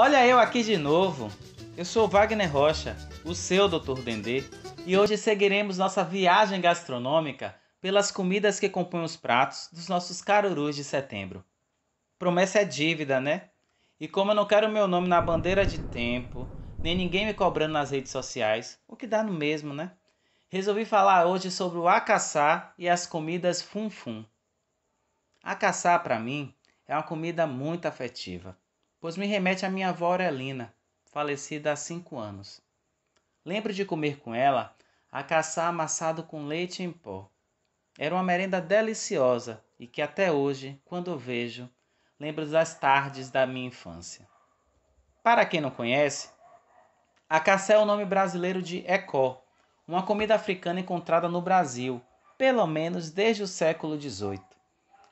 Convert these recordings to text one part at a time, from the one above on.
Olha eu aqui de novo. Eu sou Wagner Rocha, o seu Dr. Dendê, e hoje seguiremos nossa viagem gastronômica pelas comidas que compõem os pratos dos nossos carurus de setembro. Promessa é dívida, né? E como eu não quero meu nome na bandeira de tempo, nem ninguém me cobrando nas redes sociais, o que dá no mesmo, né? Resolvi falar hoje sobre o acaçá e as comidas fum-fum. Acaçá, para mim, é uma comida muito afetiva, pois me remete à minha avó Aurelina, falecida há 5 anos. Lembro de comer com ela acaçá amassado com leite em pó. Era uma merenda deliciosa e que até hoje, quando eu vejo, lembro das tardes da minha infância. Para quem não conhece, acaçá é o nome brasileiro de ecó, uma comida africana encontrada no Brasil, pelo menos desde o século XVIII.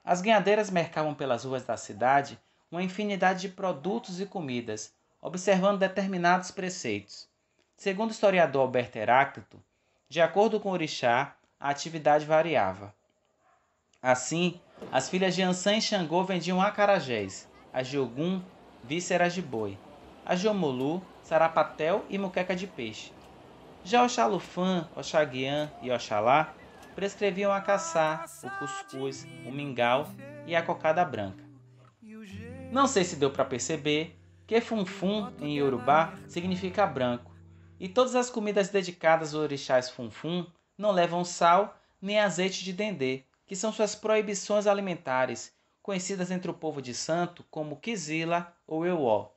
As guiadeiras mercavam pelas ruas da cidade uma infinidade de produtos e comidas, observando determinados preceitos. Segundo o historiador Alberto Heráclito, de acordo com o orixá, a atividade variava. Assim, as filhas de Ansã e Xangô vendiam acarajés, as de Ogum, vísceras de boi, as de Omolu, sarapatel e muqueca de peixe. Já Oxalufã, Oxaguiã e Oxalá prescreviam a caçá, o cuscuz, o mingau e a cocada branca. Não sei se deu para perceber que funfun em Yorubá significa branco, e todas as comidas dedicadas aos orixás funfun não levam sal nem azeite de dendê, que são suas proibições alimentares, conhecidas entre o povo de santo como Kizila ou Euó.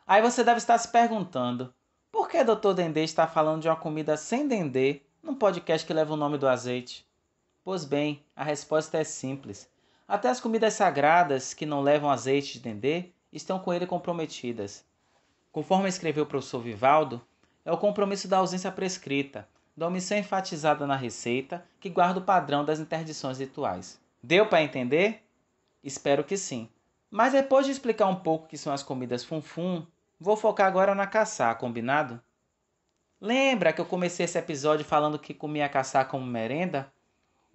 Aí você deve estar se perguntando, por que Dr. Dendê está falando de uma comida sem dendê num podcast que leva o nome do azeite? Pois bem, a resposta é simples. Até as comidas sagradas que não levam azeite de dendê estão com ele comprometidas. Conforme escreveu o professor Vivaldo, é o compromisso da ausência prescrita, da omissão enfatizada na receita, que guarda o padrão das interdições rituais. Deu para entender? Espero que sim. Mas depois de explicar um pouco o que são as comidas funfun, vou focar agora na caçá, combinado? Lembra que eu comecei esse episódio falando que comia caçá como merenda?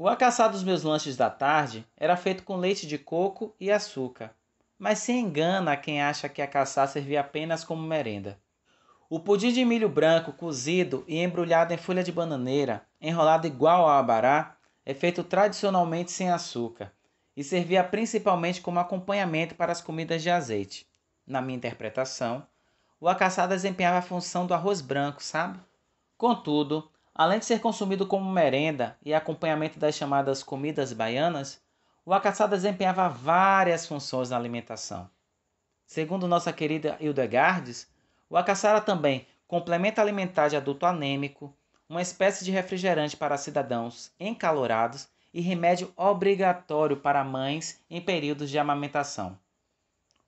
O acaçá dos meus lanches da tarde era feito com leite de coco e açúcar, mas se engana quem acha que a caçá servia apenas como merenda. O pudim de milho branco cozido e embrulhado em folha de bananeira, enrolado igual ao abará, é feito tradicionalmente sem açúcar e servia principalmente como acompanhamento para as comidas de azeite. Na minha interpretação, o acaçá desempenhava a função do arroz branco, sabe? Contudo, além de ser consumido como merenda e acompanhamento das chamadas comidas baianas, o acaçá desempenhava várias funções na alimentação. Segundo nossa querida Hildegardes, o acaçá era também complemento alimentar de adulto anêmico, uma espécie de refrigerante para cidadãos encalorados e remédio obrigatório para mães em períodos de amamentação.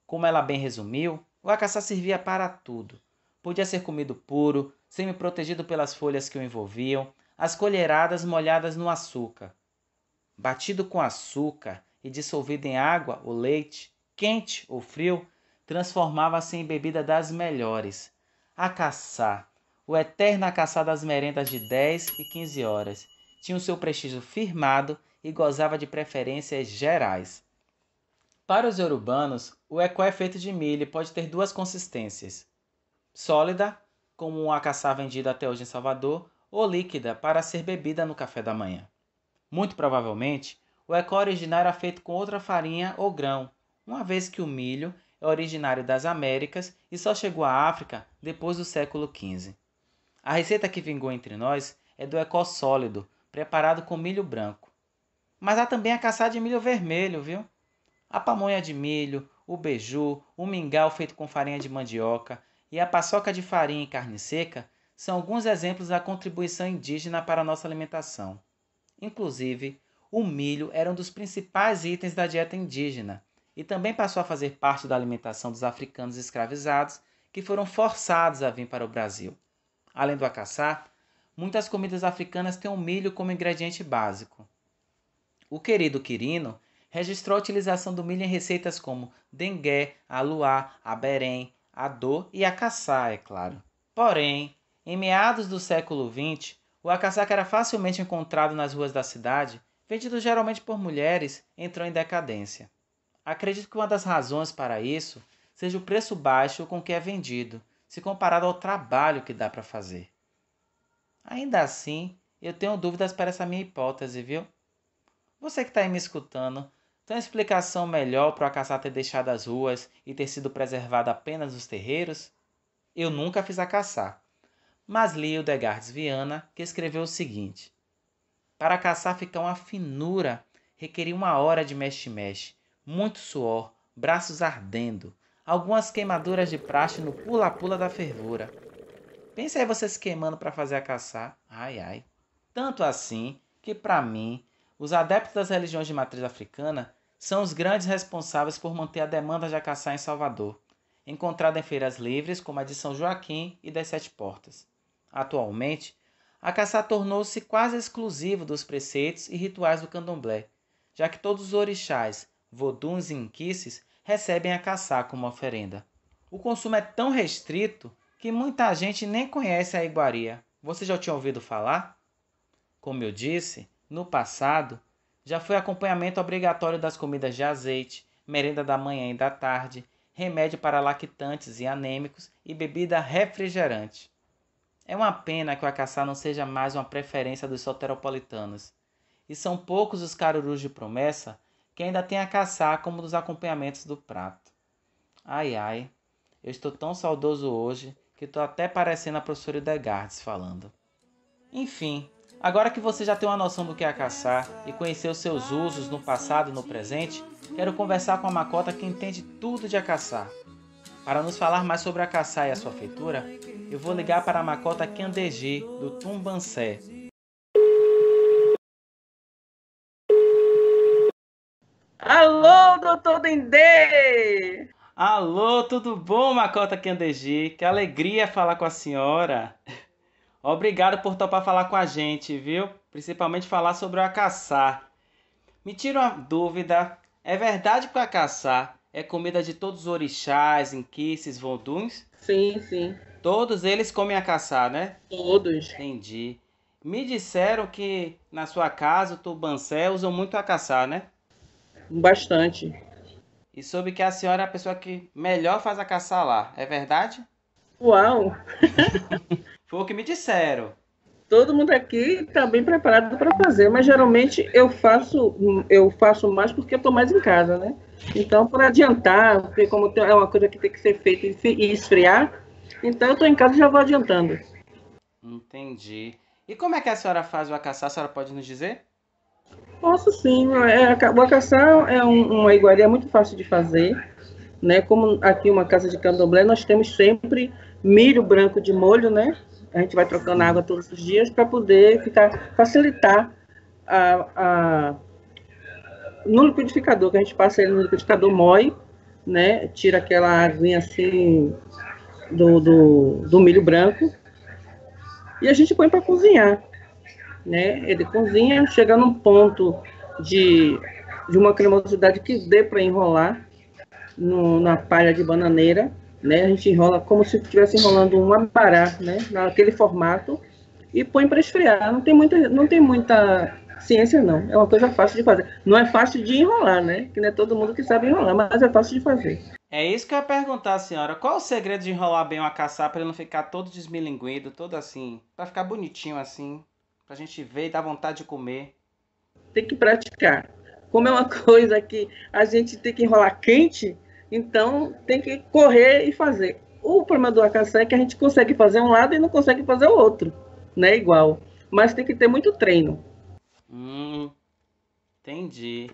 Como ela bem resumiu, o acaçá servia para tudo. Podia ser comido puro, semi-protegido pelas folhas que o envolviam, as colheradas molhadas no açúcar. Batido com açúcar e dissolvido em água ou leite, quente ou frio, transformava-se em bebida das melhores. Acaçá, o eterno acaçá das merendas de 10 e 15 horas, tinha o seu prestígio firmado e gozava de preferências gerais. Para os iorubanos, o ecó é feito de milho e pode ter duas consistências: sólida, como um acaçá vendido até hoje em Salvador, ou líquida, para ser bebida no café da manhã. Muito provavelmente, o ecó original era feito com outra farinha ou grão, uma vez que o milho é originário das Américas e só chegou à África depois do século XV. A receita que vingou entre nós é do ecó sólido, preparado com milho branco. Mas há também a caçá de milho vermelho, viu? A pamonha de milho, o beiju, o mingau feito com farinha de mandioca e a paçoca de farinha e carne seca são alguns exemplos da contribuição indígena para a nossa alimentação. Inclusive, o milho era um dos principais itens da dieta indígena e também passou a fazer parte da alimentação dos africanos escravizados que foram forçados a vir para o Brasil. Além do acaçá, muitas comidas africanas têm o milho como ingrediente básico. O querido Quirino registrou a utilização do milho em receitas como dengue, aluá, aberém, adô e acaçá, é claro. Porém, em meados do século XX, o acaçá, que era facilmente encontrado nas ruas da cidade, vendido geralmente por mulheres, entrou em decadência. Acredito que uma das razões para isso seja o preço baixo com que é vendido, se comparado ao trabalho que dá para fazer. Ainda assim, eu tenho dúvidas para essa minha hipótese, viu? Você que está aí me escutando, tem uma explicação melhor para o acaçar ter deixado as ruas e ter sido preservado apenas os terreiros? Eu nunca fiz a caçar, mas li o Degardes Viana, que escreveu o seguinte: para caçar ficar uma finura, requeria 1 hora de mexe-mexe, muito suor, braços ardendo, algumas queimaduras de praxe no pula-pula da fervura. Pense aí você se queimando para fazer a caçar. Ai, ai. Tanto assim que, para mim, os adeptos das religiões de matriz africana são os grandes responsáveis por manter a demanda de caçar em Salvador, encontrada em feiras livres como a de São Joaquim e das Sete Portas. Atualmente, a caçar tornou-se quase exclusivo dos preceitos e rituais do candomblé, já que todos os orixás, voduns e inquices recebem a caçar como oferenda. O consumo é tão restrito que muita gente nem conhece a iguaria. Você já tinha ouvido falar? Como eu disse, no passado, já foi acompanhamento obrigatório das comidas de azeite, merenda da manhã e da tarde, remédio para lactantes e anêmicos e bebida refrigerante. É uma pena que o acaçar não seja mais uma preferência dos soteropolitanos. E são poucos os carurus de promessa que ainda têm a caçar como dos acompanhamentos do prato. Ai, ai, eu estou tão saudoso hoje que estou até parecendo a professora Degardes falando. Enfim, agora que você já tem uma noção do que é caçar e conheceu seus usos no passado e no presente, quero conversar com a Macota que entende tudo de caçar. Para nos falar mais sobre a caçar e a sua feitura, eu vou ligar para a Macota Kiandeji, do Tumbancé. Alô, doutor Dendê! Alô, tudo bom, Macota Kiandeji? Que alegria falar com a senhora. Obrigado por topar falar com a gente, viu? Principalmente falar sobre o acaçar. Me tira uma dúvida, é verdade que o acaçar é comida de todos os orixás, inquices, voduns? Sim, sim, Todos eles comem acaçar, né? todos. Entendi. Me disseram que na sua casa, o Tubancé, usam muito acaçar, né? Bastante. E soube que a senhora é a pessoa que melhor faz acaçar lá, é verdade? Uau! Foi o que me disseram. Todo mundo aqui está bem preparado para fazer, mas geralmente eu faço mais porque eu estou mais em casa, né? Então, por adiantar, porque como é uma coisa que tem que ser feita e esfriar, então eu estou em casa e já vou adiantando. Entendi. E como é que a senhora faz o acaçar? A senhora pode nos dizer? Posso sim, o acaçá é uma iguaria muito fácil de fazer, né? Como aqui uma casa de candomblé, nós temos sempre milho branco de molho, né? A gente vai trocando água todos os dias para poder facilitar a, no liquidificador, que a gente passa ele no liquidificador, moe, né? Tira aquela aguinha assim do milho branco e a gente põe para cozinhar, né? Ele cozinha, chega num ponto de uma cremosidade que dê para enrolar na palha de bananeira, né? A gente enrola como se estivesse enrolando um abará, né? Naquele formato e põe para esfriar. Não tem muita ciência, não. É uma coisa fácil de fazer. Não é fácil de enrolar, né? Que não é todo mundo que sabe enrolar, mas é fácil de fazer. É isso que eu ia perguntar, senhora. Qual o segredo de enrolar bem o acaçar para ele não ficar todo desmilinguido, todo assim, para ficar bonitinho assim, pra gente ver e dar vontade de comer? Tem que praticar. Como é uma coisa que a gente tem que enrolar quente, então tem que correr e fazer. O problema do acaçá é que a gente consegue fazer um lado e não consegue fazer o outro, né? Igual. Mas tem que ter muito treino. Hum, entendi.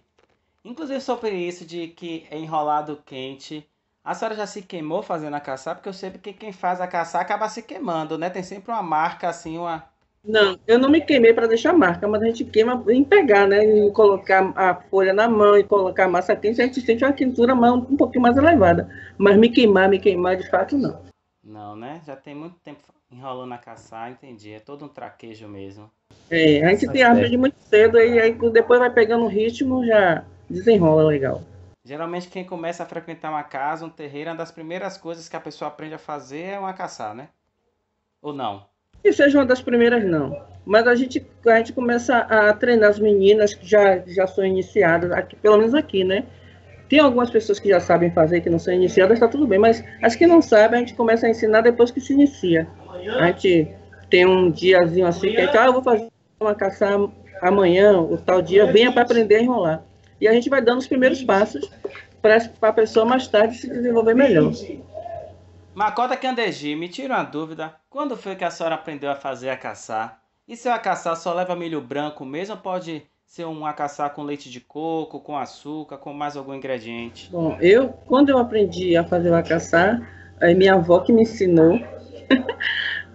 Inclusive sobre isso de que é enrolado quente, a senhora já se queimou fazendo a caçar? Porque eu sei que quem faz a caçar acaba se queimando, né? Tem sempre uma marca assim, uma... Não, eu não me queimei para deixar marca, mas a gente queima em pegar, né? Em colocar a folha na mão e colocar a massa quente, a gente sente uma quentura um pouquinho mais elevada. Mas me queimar de fato, não. Não, né? Já tem muito tempo enrolando a caçar, entendi. É todo um traquejo mesmo. É, a gente Tá tem árvore certo. de muito cedo e aí depois vai pegando o ritmo, já desenrola legal. Geralmente quem começa a frequentar uma casa, um terreiro, uma das primeiras coisas que a pessoa aprende a fazer é uma caçar, né? Ou não? Que seja uma das primeiras, não. Mas a gente começa a treinar as meninas que já são iniciadas, aqui, pelo menos aqui, né? Tem algumas pessoas que já sabem fazer, que não são iniciadas, está tudo bem, mas as que não sabem, a gente começa a ensinar depois que se inicia. A gente tem um diazinho assim, que eu vou fazer uma caçar amanhã, o tal dia, venha para aprender a enrolar. E a gente vai dando os primeiros passos para a pessoa mais tarde se desenvolver melhor. Macota Candegi, me tira uma dúvida. Quando foi que a senhora aprendeu a fazer a caçar? E se o acaçar só leva milho branco mesmo ou pode ser um acaçar com leite de coco, com açúcar, com mais algum ingrediente? Bom, quando eu aprendi a fazer o acaçar, minha avó que me ensinou,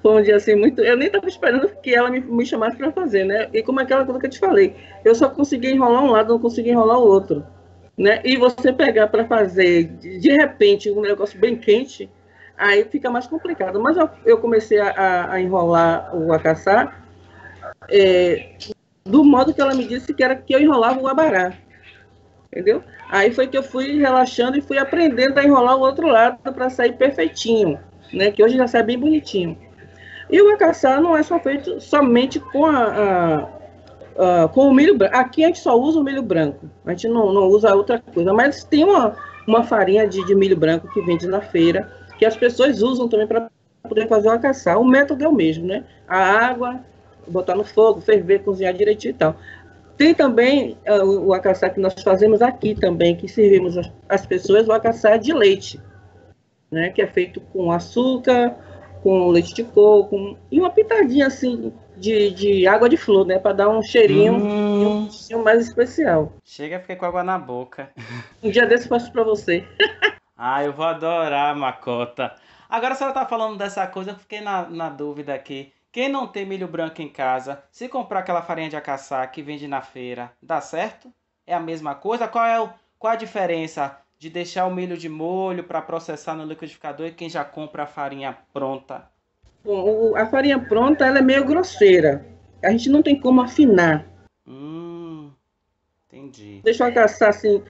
foi um dia assim muito. Eu nem estava esperando que ela me chamasse para fazer, né? E como aquela coisa que eu te falei, eu só conseguia enrolar um lado, não conseguia enrolar o outro, né? E você pegar para fazer de repente um negócio bem quente, aí fica mais complicado. Mas eu comecei a enrolar o acaçar do modo que ela me disse que era que eu enrolava o abará, entendeu? Aí foi que eu fui relaxando e fui aprendendo a enrolar o outro lado para sair perfeitinho, né? Que hoje já sai bem bonitinho. E o acaçar não é só feito somente com com o milho branco. Aqui a gente só usa o milho branco, a gente não usa outra coisa, mas tem uma farinha de milho branco que vende na feira, que as pessoas usam também para poder fazer o acaçar. O método é o mesmo, né? A água, botar no fogo, ferver, cozinhar direitinho e tal. Tem também o acaçar que nós fazemos aqui também, que servimos às pessoas, o acaçar de leite, né? Que é feito com açúcar, com leite de coco e uma pitadinha assim de água de flor, né? Para dar um cheirinho e um gostinho mais especial. Chega, fiquei com água na boca. Um dia desse eu faço para você. Ah, eu vou adorar, Macota. Agora a senhora tá falando dessa coisa, eu fiquei na dúvida aqui. Quem não tem milho branco em casa, se comprar aquela farinha de acaçar que vende na feira, dá certo? É a mesma coisa? Qual a diferença de deixar o milho de molho para processar no liquidificador e quem já compra a farinha pronta? Bom, a farinha pronta ela é meio grosseira. A gente não tem como afinar. Entendi. Deixa o acaçar assim,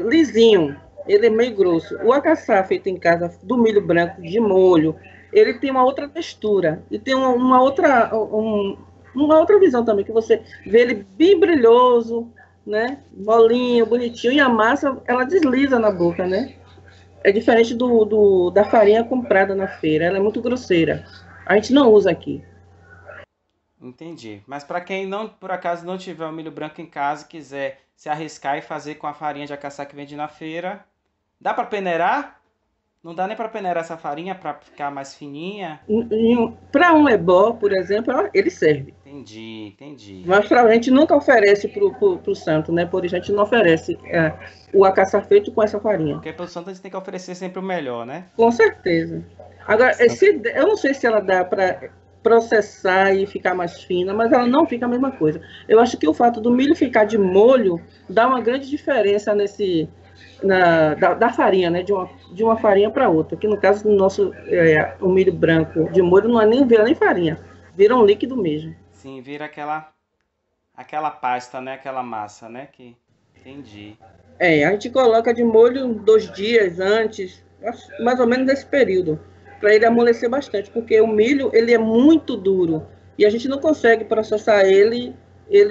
lisinho. Ele é meio grosso. O acaçar feito em casa do milho branco de molho, ele tem uma outra textura e tem uma outra visão também, que você vê ele bem brilhoso, né? Molinho, bonitinho, e a massa ela desliza na boca, né? É diferente da farinha comprada na feira, ela é muito grosseira. A gente não usa aqui. Entendi. Mas para quem não, por acaso não tiver o milho branco em casa e quiser se arriscar e fazer com a farinha de acaçar que vende na feira, dá para peneirar? Não dá nem para peneirar essa farinha para ficar mais fininha? Para um ebó, por exemplo, ele serve. Entendi. Mas a gente nunca oferece para o santo, né? Por isso a gente não oferece o acaçar feito com essa farinha. Porque para o santo a gente tem que oferecer sempre o melhor, né? Com certeza. Agora, eu não sei se ela dá para processar e ficar mais fina, mas ela não fica a mesma coisa. Eu acho que o fato do milho ficar de molho dá uma grande diferença da farinha, né? De uma farinha para outra. Que no caso do nosso, o milho branco de molho não vira nem farinha, vira um líquido mesmo. Sim, vira aquela pasta, né? Aquela massa, né? Entendi. A gente coloca de molho 2 dias antes, mais ou menos nesse período, para ele amolecer bastante, porque o milho ele é muito duro e a gente não consegue processar ele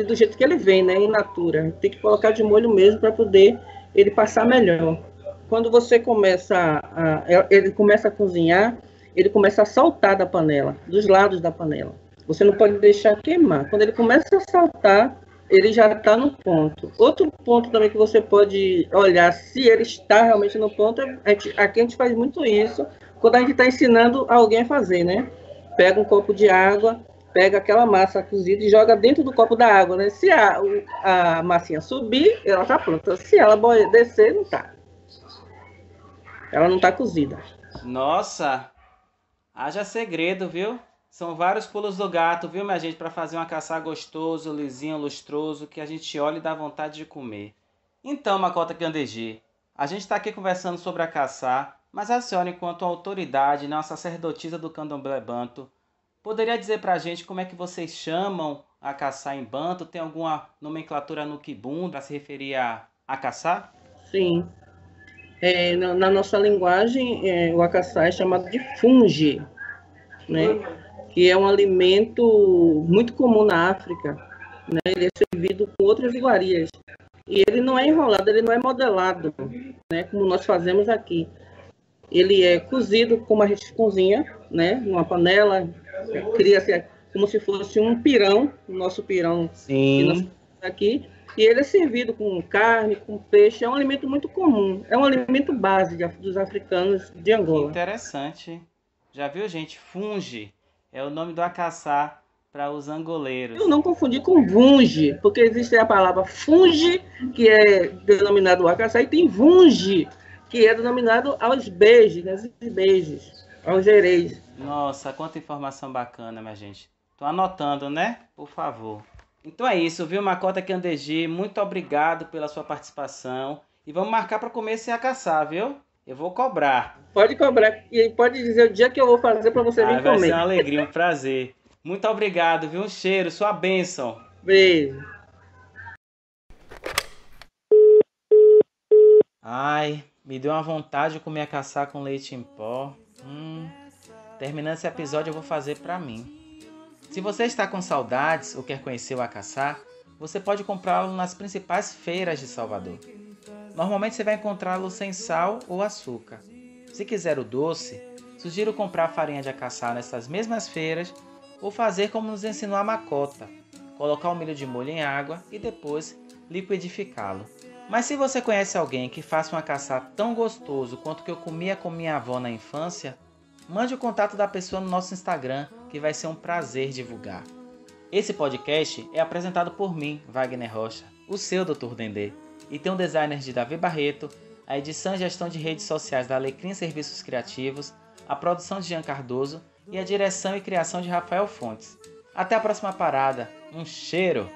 do jeito que ele vem, né, in natura. Tem que colocar de molho mesmo para poder ele passar melhor. Quando você ele começa a cozinhar, ele começa a saltar da panela, dos lados da panela. Você não pode deixar queimar. Quando ele começa a saltar, ele já está no ponto. Outro ponto também que você pode olhar se ele está realmente no ponto, aqui a gente faz muito isso, quando a gente está ensinando alguém a fazer, né? Pega um copo de água, pega aquela massa cozida e joga dentro do copo da água, né? Se a massinha subir, ela está pronta. Se ela descer, não está. Ela não está cozida. Nossa, haja segredo, viu? São vários pulos do gato, viu, minha gente, para fazer um acaçar gostoso, lisinho, lustroso, que a gente olha e dá vontade de comer. Então, Macota Candegi, a gente está aqui conversando sobre acaçar, mas a senhora, enquanto autoridade, né, uma sacerdotisa do candomblé banto, poderia dizer para a gente como é que vocês chamam a acaçar em banto? Tem alguma nomenclatura no Kibum para se referir a acaçar? Sim. Na nossa linguagem, o acaçar é chamado de fungi, né? Que é um alimento muito comum na África, né? Ele é servido com outras iguarias, E ele não é enrolado, ele não é modelado, né, como nós fazemos aqui. Ele é cozido como a gente cozinha, né, numa panela, cria-se como se fosse um pirão, o nosso pirão que nós Sim. temos aqui, e ele é servido com carne, com peixe, é um alimento muito comum, é um alimento base dos africanos de Que Angola. interessante. Já viu, gente? Funge é o nome do acaçá para os Eu angoleiros. não confundi com vunge, porque existe a palavra funge, que é denominado wacaçá, e tem vunge, que é denominado aos beijos, né, beijos, aos gereis. Nossa, quanta informação bacana, minha gente. Tô anotando, né? Por favor. Então é isso, viu, Macota Candeji? Muito obrigado pela sua participação. E vamos marcar para comer esse acaçá, viu? Eu vou cobrar. Pode cobrar e pode dizer o dia que eu vou fazer para você Ah, vir vai ser comer. uma alegria, um prazer. Muito obrigado, viu? Um cheiro, sua bênção. Beijo. Ai, me deu uma vontade de comer acaçá com leite em pó. Terminando esse episódio, eu vou fazer pra mim. Se você está com saudades ou quer conhecer o acaçá, você pode comprá-lo nas principais feiras de Salvador. Normalmente você vai encontrá-lo sem sal ou açúcar. Se quiser o doce, sugiro comprar farinha de acaçá nessas mesmas feiras ou fazer como nos ensinou a Macota, colocar o milho de molho em água e depois liquidificá-lo. Mas se você conhece alguém que faça um acaçá tão gostoso quanto que eu comia com minha avó na infância, mande o contato da pessoa no nosso Instagram, que vai ser um prazer divulgar. Esse podcast é apresentado por mim, Wagner Rocha, o seu Dr. Dendê, e tem um designer de Davi Barreto, a edição e gestão de redes sociais da Alecrim Serviços Criativos, a produção de Jean Cardoso e a direção e criação de Rafael Fontes. Até a próxima parada. Um cheiro!